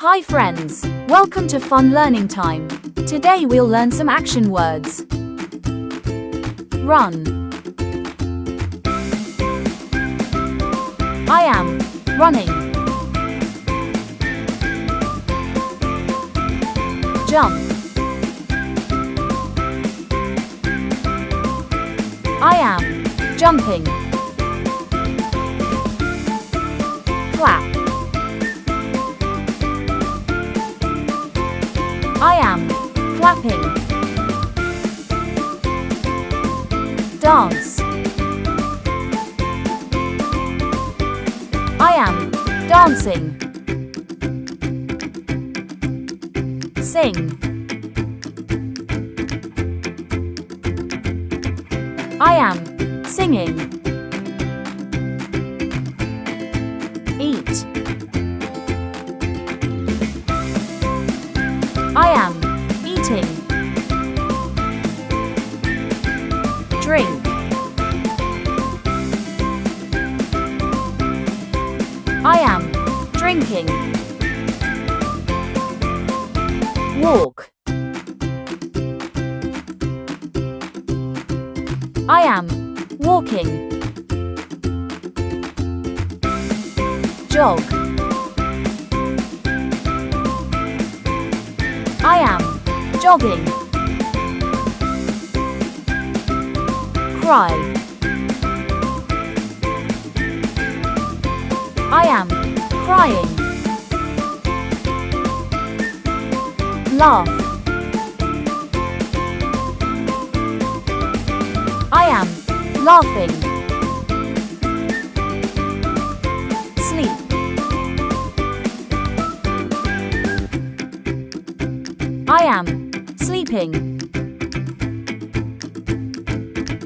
Hi friends, welcome to Fun Learning Time. Today we'll learn some action words. Run. I am running. Jump. I am jumping. Clap. I am clapping. Dance. I am dancing. Sing. I am singing. Eat. I am eating. Drink. I am drinking. Walk. I am walking. Jog. I am jogging. Cry. I am crying. Laugh. I am laughing. Sleep. I am sleeping.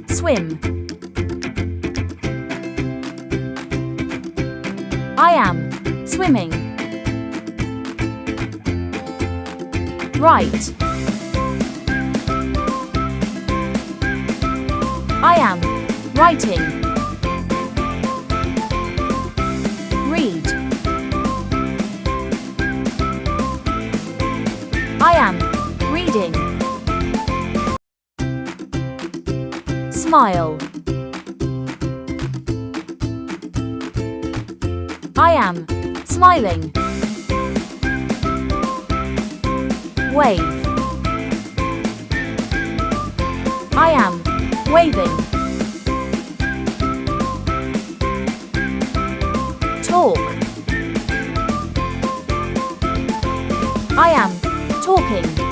Swim. I am swimming. Write. I am writing. Read. I am reading. Smile. I am smiling. Wave. I am waving. Talk. I am talking.